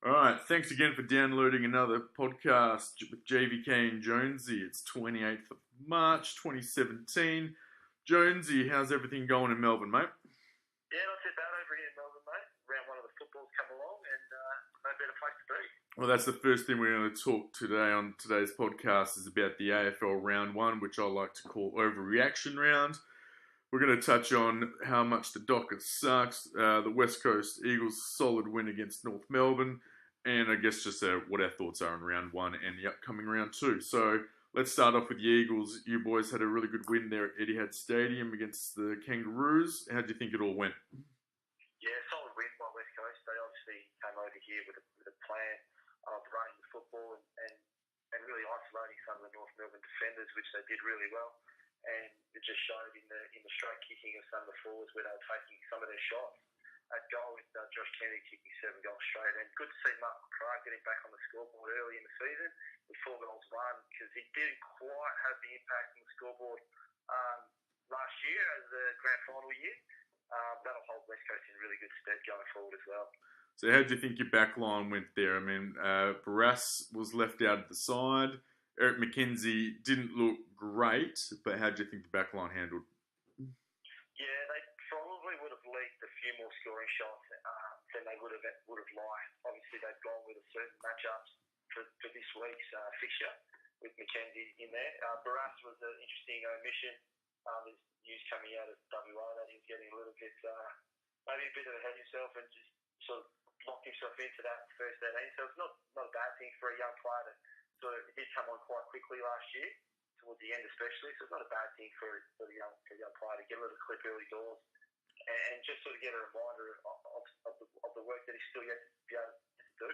All right, thanks again for downloading another podcast with JVK and Jonesy. It's 28th of March 2017. Jonesy, how's everything going in Melbourne, mate? Yeah, not too bad over here in Melbourne, mate. Round one of the footballs come along and no better place to be. Well, that's the first thing we're going to talk today on today's podcast is about the AFL Round 1, which I like to call Overreaction Round. We're going to touch on how much the Dockers sucks, the West Coast Eagles' solid win against North Melbourne, and I guess just what our thoughts are on Round 1 and the upcoming Round 2. So let's start off with the Eagles. You boys had a really good win there at Etihad Stadium against the Kangaroos. How do you think it all went? Yeah, solid win by West Coast. They obviously came over here with a plan of running the football and really isolating some of the North Melbourne defenders, which they did really well. And it just showed in the straight kicking of some of the forwards where they were taking some of their shots. At goal with Josh Kennedy kicking 7 goals straight. And good to see Mark McRae getting back on the scoreboard early in the season with 4 goals won, because he didn't quite have the impact on the scoreboard last year as the grand final year. That'll hold West Coast in really good stead going forward as well. So how do you think your back line went there? I mean, Barras was left out at the side. Eric McKenzie didn't look great, but how do you think the back line handled? Yeah, they probably would have leaked a few more scoring shots than they would have liked. Obviously, they've gone with a certain matchups for this week's fixture with McKenzie in there. Barras was an interesting omission. There's news coming out of WA that he was getting a little bit, maybe a bit ahead of himself and just sort of locked himself into that first 18. So it's not a bad thing for a young player that sort of it did come on quite quickly last year, towards the end especially. So it's not a bad thing for the young player to get a little clip early doors and just sort of get a reminder of the work that he's still yet to be able to do.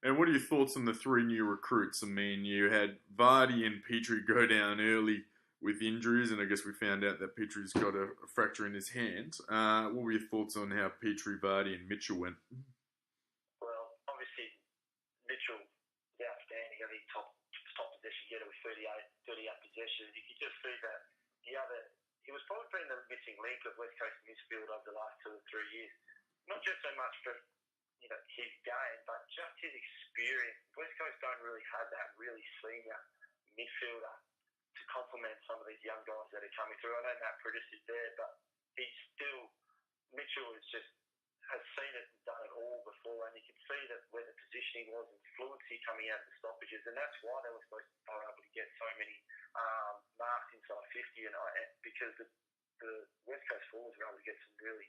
And what are your thoughts on the 3 new recruits? I mean, you had Vardy and Petrie go down early with injuries, and I guess we found out that Petrie's got a fracture in his hand. What were your thoughts on how Petrie, Vardy and Mitchell went? Well, obviously, Mitchell is outstanding. I mean, top possession getter with 38 possessions. You could just see that he was probably been the missing link of West Coast midfield over the last 2 or 3 years. Not just so much for his game, but just his experience. West Coast don't really have that really senior midfielder to complement some of these young guys that are coming through. I know Matt Prittis is there, but Mitchell has seen it and done it all before, and you can see that where the positioning was and fluency coming out of the stoppages, and that's why they were able to get so many marks inside 50, and because the West Coast forwards were able to get some really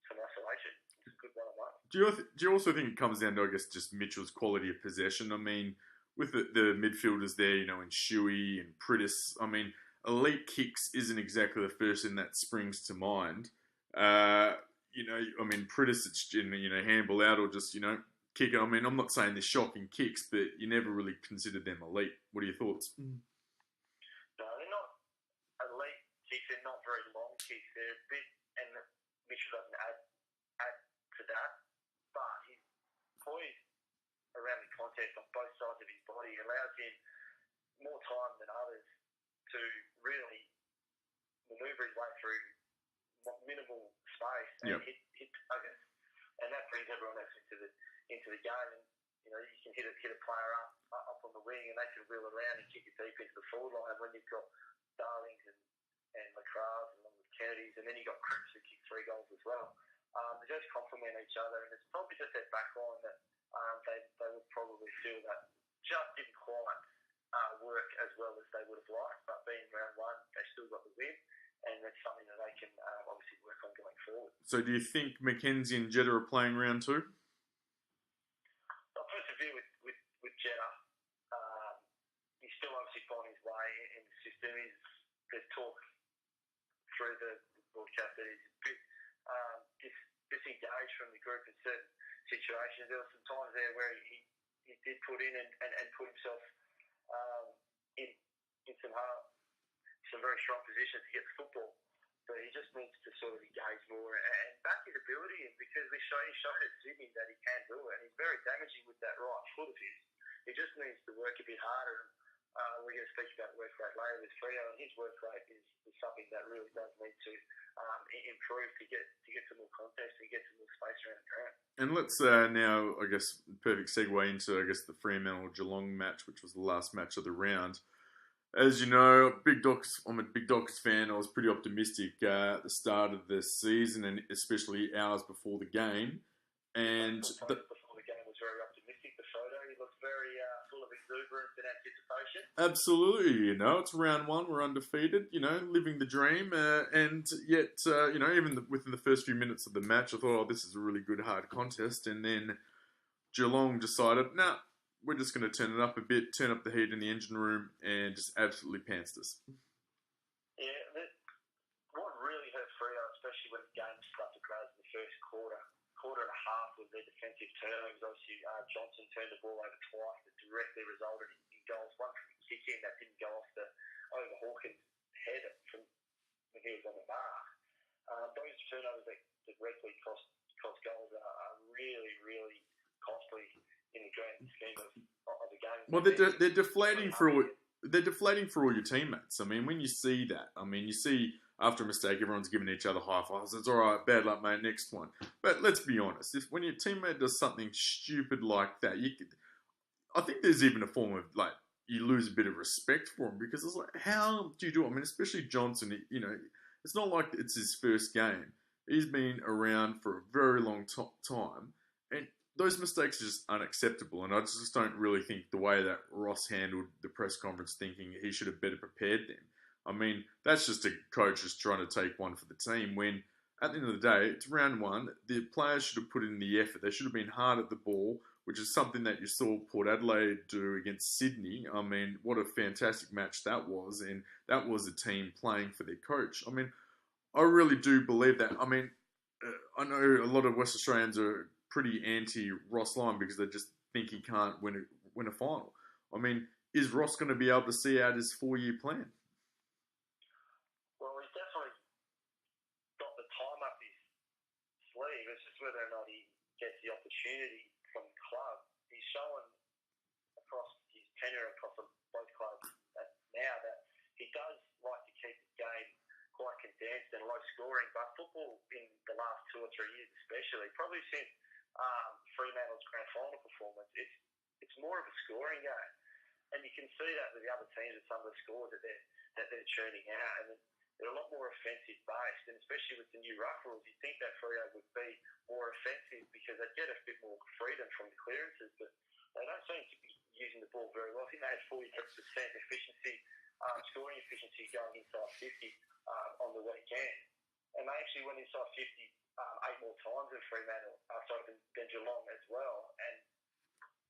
some isolation. It's a good one-on-one. Do you also think it comes down to, I guess, just Mitchell's quality of possession? I mean, with the midfielders there, and Shuey and Prittis, I mean, elite kicks isn't exactly the first thing that springs to mind. I mean, Prittis, it's handball out or just, kick it. I mean, I'm not saying they're shocking kicks, but you never really considered them elite. What are your thoughts? No, they're not elite kicks. They're not very long kicks. They're a bit, and Mitchell doesn't add to that, but he's poised around the contest on both sides of his body. It allows him more time than others to really manoeuvre his way through minimal space and hit targets, and that brings everyone else into the game. And you can hit a player up on the wing, and they can wheel around and kick it deep into the forward line. When you've got Darlings and McRae along with Kennedy's, and then you've got Cripps who kick 3 goals as well. They just complement each other, and it's probably just that back line that they would probably feel that just didn't quite work as well as they would have liked. But being round 1, they still got the win, and that's something that they can obviously work on going forward. So do you think McKenzie and Jetta are playing round 2? I'll persevere with Jetta. He's still obviously finding his way in the system. There's talk through the broadcast that he's a bit disengaged from the group in certain situations. There were some times there where he did put in and put himself in some very strong positions to get the football. But he just needs to sort of engage more and back his ability, and because he showed at Sydney that he can do it, and he's very damaging with that right foot of his. He just needs to work a bit harder. we're going to speak about work rate later with Freo, and his work rate is something that really does need to improve to get some more contest and get some more space around the ground. And let's now, I guess, perfect segue into, I guess, the Fremantle-Geelong match, which was the last match of the round. As you know, I'm a big Dockers fan. I was pretty optimistic at the start of the season, and especially hours before the game. And Before the game was very optimistic. The photo, he looked very full of exuberance and anticipation. Absolutely, it's round one. We're undefeated, living the dream. And yet, even within the first few minutes of the match, I thought, this is a really good, hard contest. And then Geelong decided, we're just going to turn it up a bit, turn up the heat in the engine room, and just absolutely pantsed us. Yeah, what really hurt Freo, especially when the game started to close in the first quarter and a half, was their defensive turnovers. Obviously, Johnson turned the ball over twice that directly resulted in goals. One from a kick in that didn't go off over Hawkins' head from when he was on the mark. Those turnovers that directly cost goals are really, really costly in the grand scheme of the game. Well, they're deflating for all your teammates. I mean, when you see that, you see after a mistake, everyone's giving each other high fives. It's all right, bad luck, mate. Next one. But let's be honest. When your teammate does something stupid like that, I think there's even a form of you lose a bit of respect for him, because it's like, how do you do it? I mean, especially Johnson. It's not like it's his first game. He's been around for a very long time, and those mistakes are just unacceptable. And I just don't really think the way that Ross handled the press conference, thinking he should have better prepared them. I mean, that's just a coach just trying to take one for the team, when at the end of the day, it's round one. The players should have put in the effort. They should have been hard at the ball, which is something that you saw Port Adelaide do against Sydney. I mean, what a fantastic match that was. And that was a team playing for their coach. I mean, I really do believe that. I mean, I know a lot of West Australians are pretty anti-Ross Lyon because they just think he can't win a final. I mean, is Ross going to be able to see out his 4-year plan? Well, he's definitely got the time up his sleeve. It's just whether or not he gets the opportunity from the club. He's shown across his tenure across both clubs now that he does like to keep the game quite condensed and low scoring. But football in the last 2 or 3 years especially, probably since Fremantle's grand final performance, it's more of a scoring game. And you can see that with the other teams and some of the scores that they're churning out. And they're a lot more offensive based, and especially with the new ruck rules, you think that Freo would be more offensive because they'd get a bit more freedom from the clearances, but they don't seem to be using the ball very well. I think they had 40% efficiency, scoring efficiency going inside 50 on the weekend, and they actually went inside 50 8 more times than Fremantle, than Geelong as well, and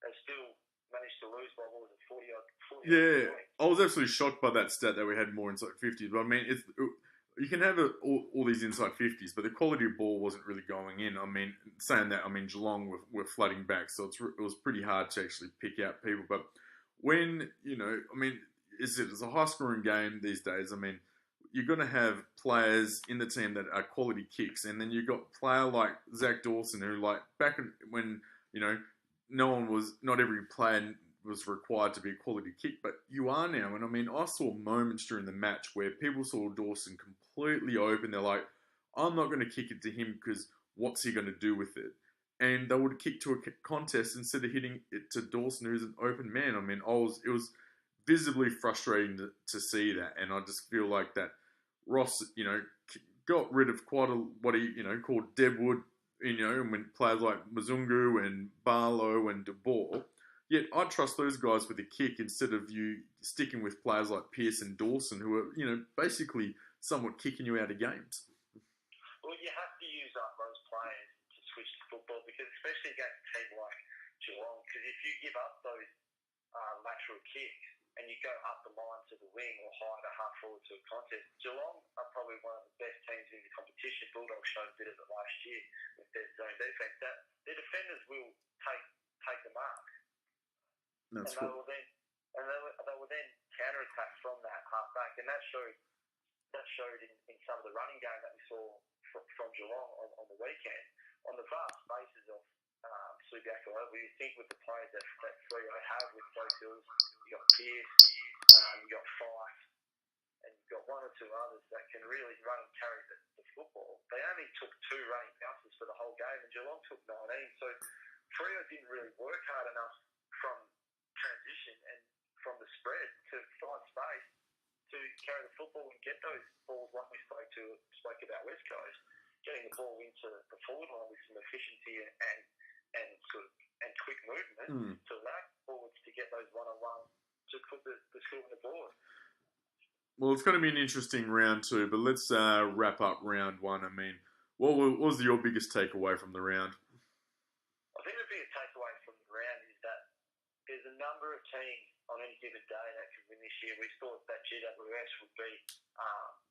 they still managed to lose by, 40 odd Yeah, points. I was absolutely shocked by that stat that we had more inside 50s. But I mean, you can have all these inside 50s, but the quality of ball wasn't really going in. I mean, saying that, Geelong were flooding back, so it was pretty hard to actually pick out people. But when, it's a high-scoring game these days. I mean, you're going to have players in the team that are quality kicks, and then you've got a player like Zach Dawson, who, back when, not every player was required to be a quality kick, but you are now. And I saw moments during the match where people saw Dawson completely open. They're like, I'm not going to kick it to him because what's he going to do with it? And they would kick to a contest instead of hitting it to Dawson, who's an open man. It was visibly frustrating to see that. And I just feel like that Ross, got rid of quite what he, called deadwood, when players like Mzungu and Barlow and De Boer. Yet I trust those guys with a kick instead of you sticking with players like Pearce and Dawson, who are, basically somewhat kicking you out of games. Well, you have to use up those players to switch to football, because especially against a team like Geelong, because if you give up those lateral kicks and you go up the line to the wing or high to half forward to a contest, Geelong are probably one of the best teams in the competition. Bulldogs showed a bit of it last year with their zone defence. That their defenders will take the mark. That's and they will then counter-attack from that half back, and that showed in some of the running game that we saw from Geelong on the weekend. On the vast bases of Subiaco, you think with the players that Freo have with Joe Hills, you got Pearce, You've got Fife, and you've got one or two others that can really run and carry the football. They only took 2 running bounces for the whole game, and Geelong took 19. So Freo didn't really work hard enough from transition and from the spread to find space to carry the football and get those balls like we spoke about West Coast, getting the ball into the forward line with some efficiency and quick movement to allow forwards to get those one-on-one to put the score on the board. Well, it's going to be an interesting round 2, but let's wrap up round 1. I mean, what was your biggest takeaway from the round? I think the biggest takeaway from the round is that there's a number of teams on any given day that could win this year. We thought that GWS would be,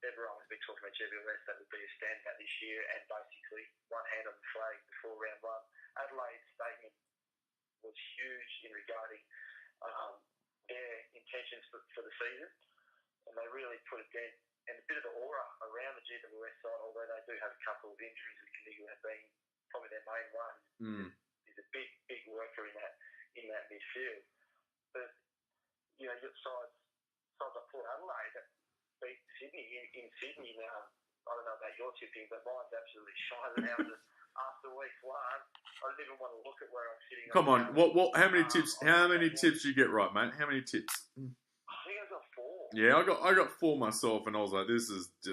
everyone was been talking about GWS, that would be a standout this year, and basically one hand on the flag before round 1. Adelaide's statement was huge in regarding their intentions for the season, and they really put a dent and a bit of the aura around the GWS side, although they do have a couple of injuries, with Canigo being probably their main one. He's a big worker in that midfield. But you know, you've got sides like Port Adelaide that beat Sydney in Sydney now. I don't know about your tipping, but mine's absolutely shining out after week 1. I didn't even want to look at where I'm sitting. Come on, what? How many tips? How many tips you get right, mate? How many tips? I think I got 4. Yeah, I got 4 myself, and I was like,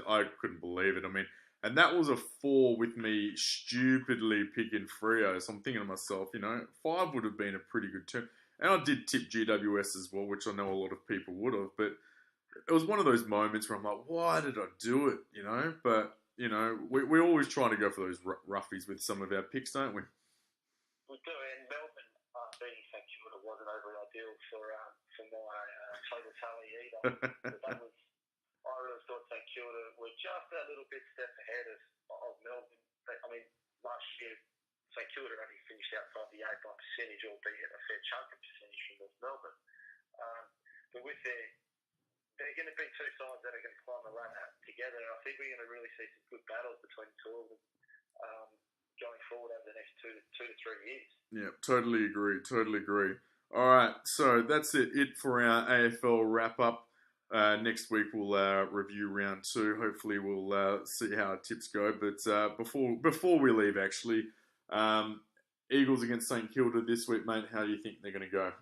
I couldn't believe it. I mean, and that was a 4 with me stupidly picking Freo. So I'm thinking to myself, 5 would have been a pretty good turn. And I did tip GWS as well, which I know a lot of people would have. But it was one of those moments where I'm like, why did I do it? But we always try to go for those roughies with some of our picks, don't we? We do, and Melbourne beating St Kilda wasn't overly ideal for my total tally either. But I really thought St Kilda were just a little bit step ahead of Melbourne. I mean, last year St Kilda only finished outside the 8 by percentage, albeit a fair chunk of percentage from North Melbourne. But with they're going to be 2 sides that are going to climb the ladder together, and I think we're going to really see some good battles between the 2 of them going forward over the next 2 to 3 years. Yeah, totally agree. All right, so that's it for our AFL wrap-up. Next week we'll review round 2. Hopefully we'll see how our tips go. But before we leave, actually, Eagles against St Kilda this week, mate. How do you think they're going to go?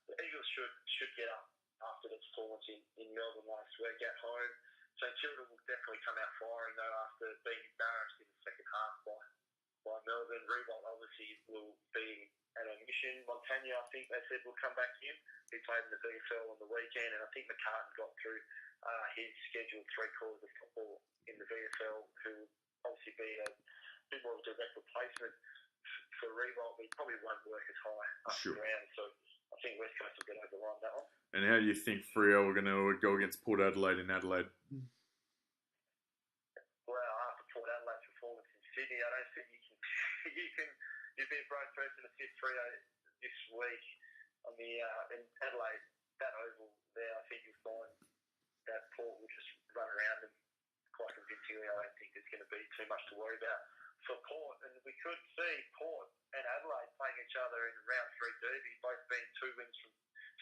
The Eagles should get up after the performance in Melbourne last week at home. St Kilda will definitely come out firing though after being embarrassed in the second half by Melbourne. Revolt obviously will be at a mission. Montagna, I think they said, will come back in. He played in the VFL on the weekend, and I think McCartan got through his scheduled 3/4 of football in the VFL, who will obviously be a bit more of a direct replacement for Revolt, but he probably won't work as high up the ground. So I think West Coast will get over the line that one. And how do you think Freo are going to go against Port Adelaide in Adelaide? Well, after Port Adelaide's performance in Sydney, I don't think you'd be a brave person to sit Freo this week on the in Adelaide, that oval there. I think you'll find that Port will just run around them quite convincingly. I don't think there's going to be too much to worry about for Port, and we could see Port and Adelaide playing each other in round 3 derby, both being 2 wins from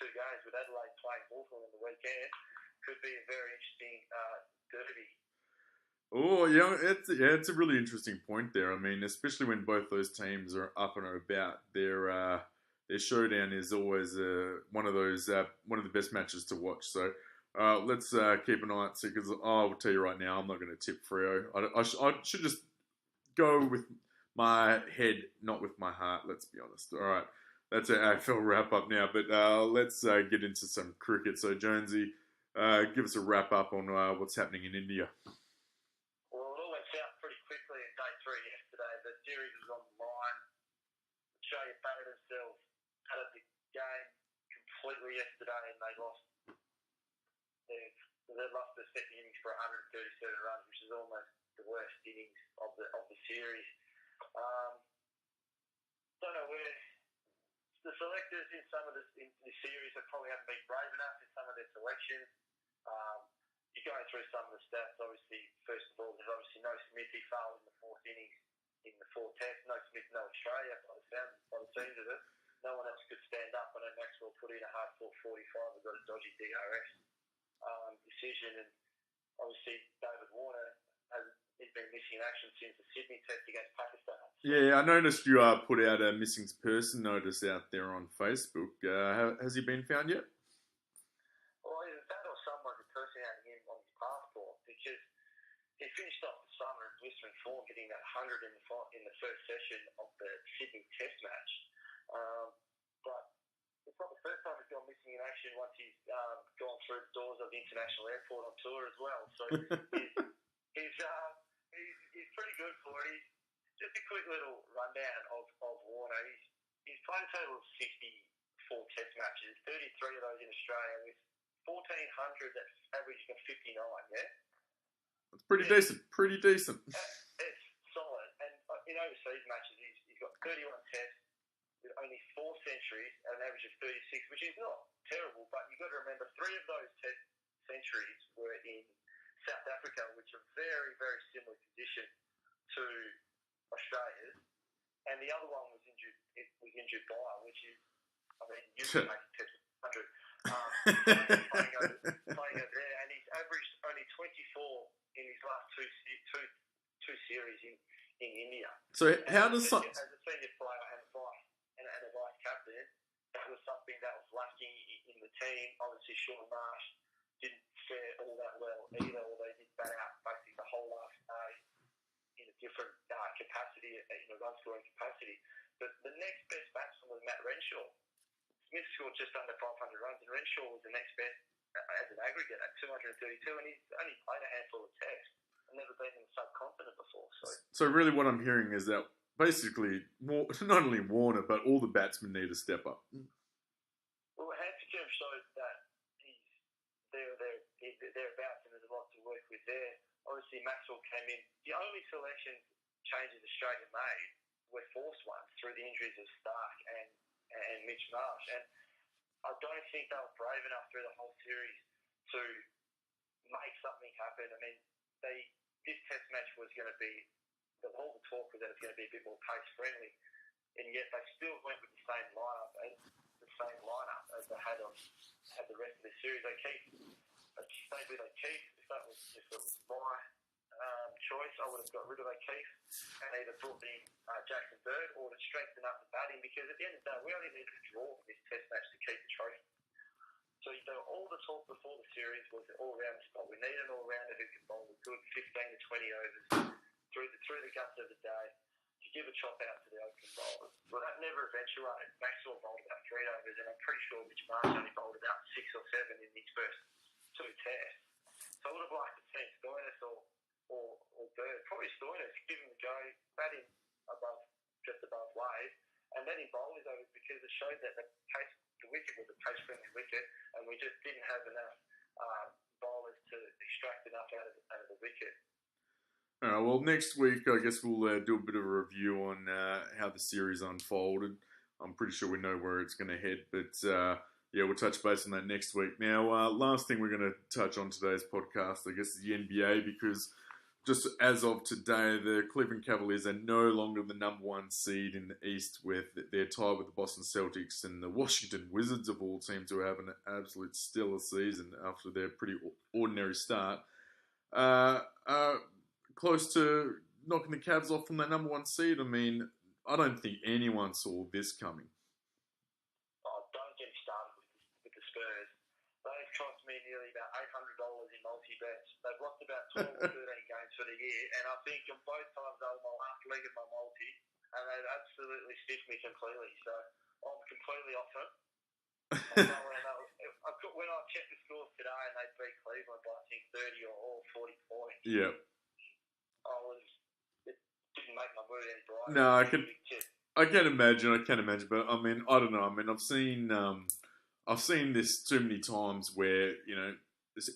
2 games, with Adelaide playing Hawthorn on the weekend. Could be a very interesting derby. Oh, yeah, it's a really interesting point there. I mean, especially when both those teams are up and about, their showdown is always one of the best matches to watch. So let's keep an eye out, because I will tell you right now, I'm not going to tip Freo. I should just go with my head, not with my heart. Let's be honest. All right, that's our AFL wrap up now. But let's get into some cricket. So Jonesy, give us a wrap up on what's happening in India. The series was on the line. Australia battered themselves out of the game completely yesterday, and they lost. They lost the second innings for 137 runs, which is almost the worst innings of the series. Don't know where the selectors in some of in the series probably haven't been brave enough in some of their selections. You're going through some of the stats. Obviously, first of all, there's obviously no Smith. He failed in the 4th innings. In the 4th test, no Smith, no Australia, by the sounds of it. no one else could stand up. I know Maxwell put in a hard-fought 45 and got a dodgy DRS decision. And obviously, David Warner he's been missing in action since the Sydney test against Pakistan. Yeah, I noticed you put out a missing person notice out there on Facebook. Has he been found yet? Well, either that or someone's impersonating him on his passport, because he finished off the summer in blistering form, getting that 100 in the first session of the Sydney test match. But it's not the first time he's gone missing in action once he's gone through the doors of the international airport on tour as well. So he's pretty good for it. Just a quick little rundown of Warner. He's played a total of 64 test matches, 33 of those in Australia, with 1,400 that's averaging of 59, yeah? That's pretty decent. Pretty decent. It's solid. And in overseas matches, he's got 31 tests with only 4 centuries at an average of 36, which is not terrible, but you've got to remember 3 of those test centuries were in South Africa, which are very, very similar condition to Australia's, and the other one was injured. It was injured by, which is, I mean, you can make a test 100 playing over there, and he's averaged only 24 in his last two series in India. So how does as a senior player and a vice captain, that was something that was lacking in the team. Obviously, Sean Marsh didn't fare all that well either, although he did bat out basically the whole last day in a different capacity, in a run-scoring capacity. But the next best batsman was Matt Renshaw. Smith scored just under 500 runs, and Renshaw was the next best as an aggregate at 232, and he's only played a handful of tests and never been in the subcontinent before. So really what I'm hearing is that basically not only Warner, but all the batsmen need to step up. Well, Hanscom showed that he's thereabouts, and there's a lot to work with there. Obviously, Maxwell came in. The only selection changes Australia made were forced ones through the injuries of Stark and Mitch Marsh. And I don't think they were brave enough through the whole series to make something happen. I mean, this test match was going to be, all the talk was that it's going to be a bit more pace-friendly, and yet they still went with the same lineup as they had the rest of the series. They stayed with O'Keefe. If it was my choice, I would have got rid of O'Keefe and either brought in Jackson Bird or to strengthen up the batting, because at the end of the day, we only needed a draw in this test match to keep the trophy. So all the talk before the series was an all-round spot. We need an all-rounder who can bowl a good 15 to 20 overs through the guts of the day to give a chop out to the opening bowlers. Well, that never eventuated. Maxwell bowled about 3 overs, and I'm pretty sure Mitch Marsh only bowled about 6 or 7 in his first 2 tests. So I would have liked to see Stoinis or Bird, probably Stoinis, give him a go, bat him just above Wade, and let him bowl his overs, because it showed that the wicket was a pace-friendly wicket, and we just didn't have enough bowlers to extract enough out of the wicket. All right, well, next week, I guess we'll do a bit of a review on how the series unfolded. I'm pretty sure we know where it's going to head, but yeah, we'll touch base on that next week. Now, last thing we're going to touch on today's podcast, I guess, is the NBA, because just as of today, the Cleveland Cavaliers are no longer the number 1 seed in the East, with they're tied with the Boston Celtics and the Washington Wizards, of all teams, who are having an absolute stellar season after their pretty ordinary start. Close to knocking the Cavs off from that number 1 seed. I mean, I don't think anyone saw this coming. Oh, don't get me started with the Spurs. They've cost me nearly about $800 in multi-bets. They've lost about 12 or 13 games for the year, and I think on both times I was my last leg of my multi, and they've absolutely stiffed me completely. So I'm completely off it. When I checked the scores today and they beat Cleveland by, I think, 30 or 40 points. Yeah. It didn't make my mood any brighter. No, I can imagine, but I mean, I don't know. I mean, I've seen this too many times where, you know,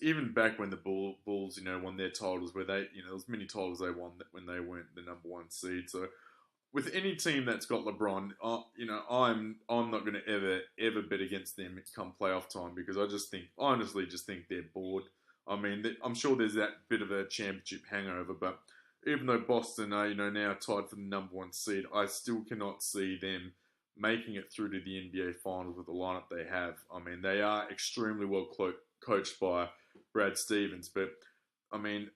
even back when the Bulls, you know, won their titles, where they, you know, there was many titles they won when they weren't the number 1 seed. So with any team that's got LeBron, you know, I'm not going to ever bet against them come playoff time, because I honestly just think they're bored. I mean, I'm sure there's that bit of a championship hangover, but even though Boston are, you know, now tied for the number 1 seed, I still cannot see them making it through to the NBA Finals with the lineup they have. I mean, they are extremely well coached by Brad Stevens, but I mean,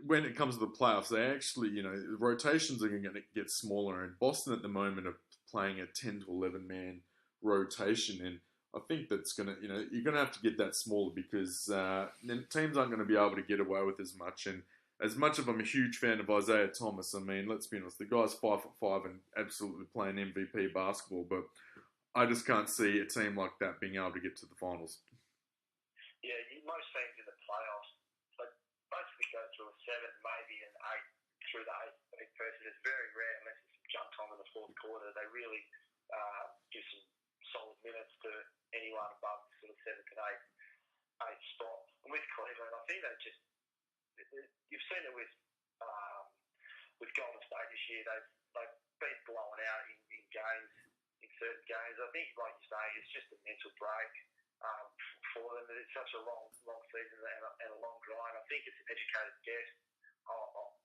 when it comes to the playoffs, they actually, the rotations are going to get smaller, and Boston at the moment are playing a 10 to 11 man rotation, and I think that's going to, you're going to have to get that smaller because then teams aren't going to be able to get away with as much. And as much as I'm a huge fan of Isaiah Thomas, I mean, let's be honest, the guy's 5'5" and absolutely playing MVP basketball, but I just can't see a team like that being able to get to the finals. Yeah, most teams in the playoffs, they basically go through a 7, maybe an 8 through the 8 person. It's very rare unless it's some jump time in the fourth quarter. They really give some solid minutes to anyone above sort of 7 to 8 spot. And with Cleveland, I think they just, you've seen it with Golden State this year. They've been blown out in games, in certain games. I think, like you say, it's just a mental break for them. It's such a long season and a long grind. I think it's an educated guess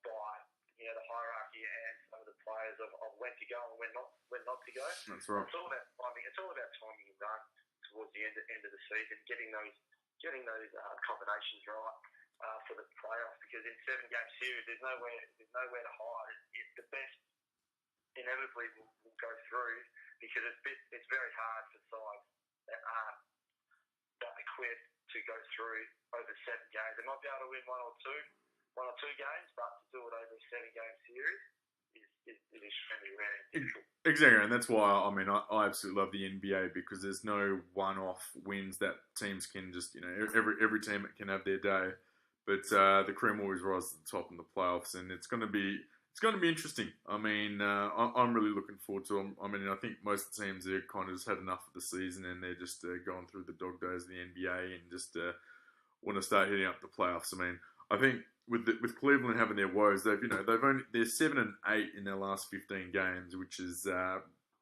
by the hierarchy and some of the players of when to go and when not to go. That's right. It's all about timing. It's all about timing and run towards the end of the season, getting those combinations right for the playoffs. Because in 7-game series, there's nowhere to hide. The best inevitably will go through because it's very hard for sides that aren't that equipped to go through over 7 games. They might be able to win one or two games, but to do it over a 7-game series is extremely rare and difficult. Exactly, and that's why I absolutely love the NBA because there's no one-off wins that teams can just every team can have their day, but the cream always rises to the top in the playoffs, and it's going to be interesting. I mean, I'm really looking forward to them. I mean, I think most of the teams have kind of just had enough of the season, and they're just going through the dog days of the NBA and just want to start hitting up the playoffs. I mean, I think with Cleveland having their woes, they're 7 and 8 in their last 15 games, which is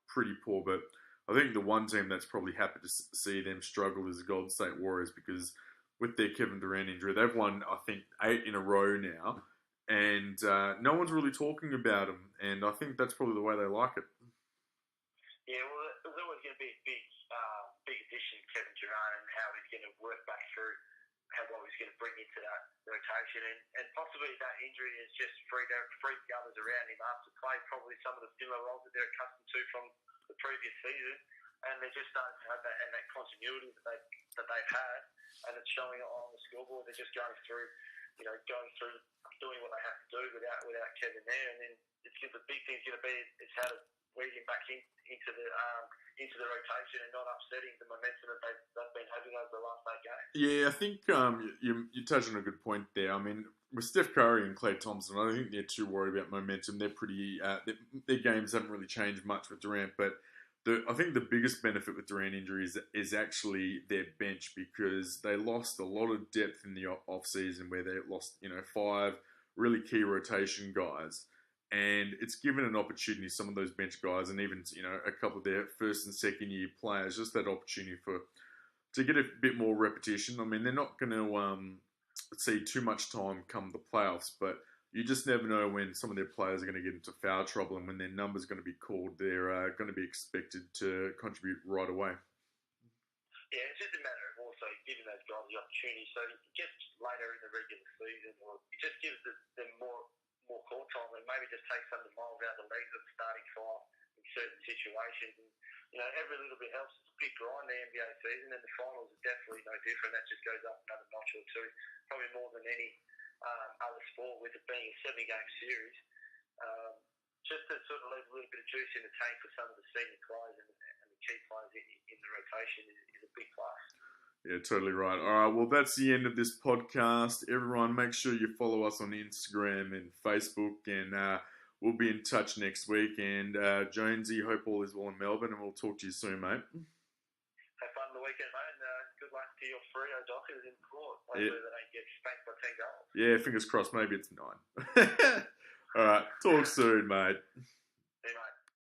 pretty poor. But I think the one team that's probably happy to see them struggle is the Golden State Warriors because with their Kevin Durant injury, they've won I think 8 in a row now. And no one's really talking about him, and I think that's probably the way they like it. Yeah, well, there's always going to be a big addition, Kevin Durant, and how he's going to work back through what he's going to bring into that rotation, and possibly that injury has just freed the others around him up to play probably some of the similar roles that they're accustomed to from the previous season, and they're just starting to have that continuity that they've had, and it's showing on the scoreboard. They're just going through doing what they have to do without Kevin there, and then the big thing's going to be is how to weed him back into the rotation and not upsetting the momentum that they've been having over the last 8 games. Yeah, I think you touched on a good point there. I mean, with Steph Curry and Klay Thompson, I don't think they're too worried about momentum. They're pretty their games haven't really changed much with Durant, but I think the biggest benefit with Durant injuries is actually their bench because they lost a lot of depth in the off-season where they lost 5 really key rotation guys. And it's given an opportunity, some of those bench guys and even a couple of their first and second year players, just that opportunity to get a bit more repetition. I mean, they're not going to see too much time come the playoffs, but you just never know when some of their players are going to get into foul trouble and when their number's going to be called, they're going to be expected to contribute right away. Yeah, it's just a matter of also giving those guys the opportunity. So it gets later in the regular season, or it just gives them more court time and maybe just take some of the miles out of the legs of the starting 5 in certain situations. And, every little bit helps. It's a big grind, the NBA season, and the finals are definitely no different. That just goes up another notch or two, probably more than any other sport, with it being a 7-game series. Just to sort of leave a little bit of juice in the tank for some of the senior players and the key players in the rotation is a big plus. Yeah, totally right. All right, well, that's the end of this podcast. Everyone, make sure you follow us on Instagram and Facebook, and we'll be in touch next week. And Jonesy, hope all is well in Melbourne, and we'll talk to you soon, mate. Have fun the weekend, mate, and good luck to your Freo Dockers in court. Hopefully they don't get spanked by 10 goals. Yeah, fingers crossed. Maybe it's 9. All right, talk soon, mate.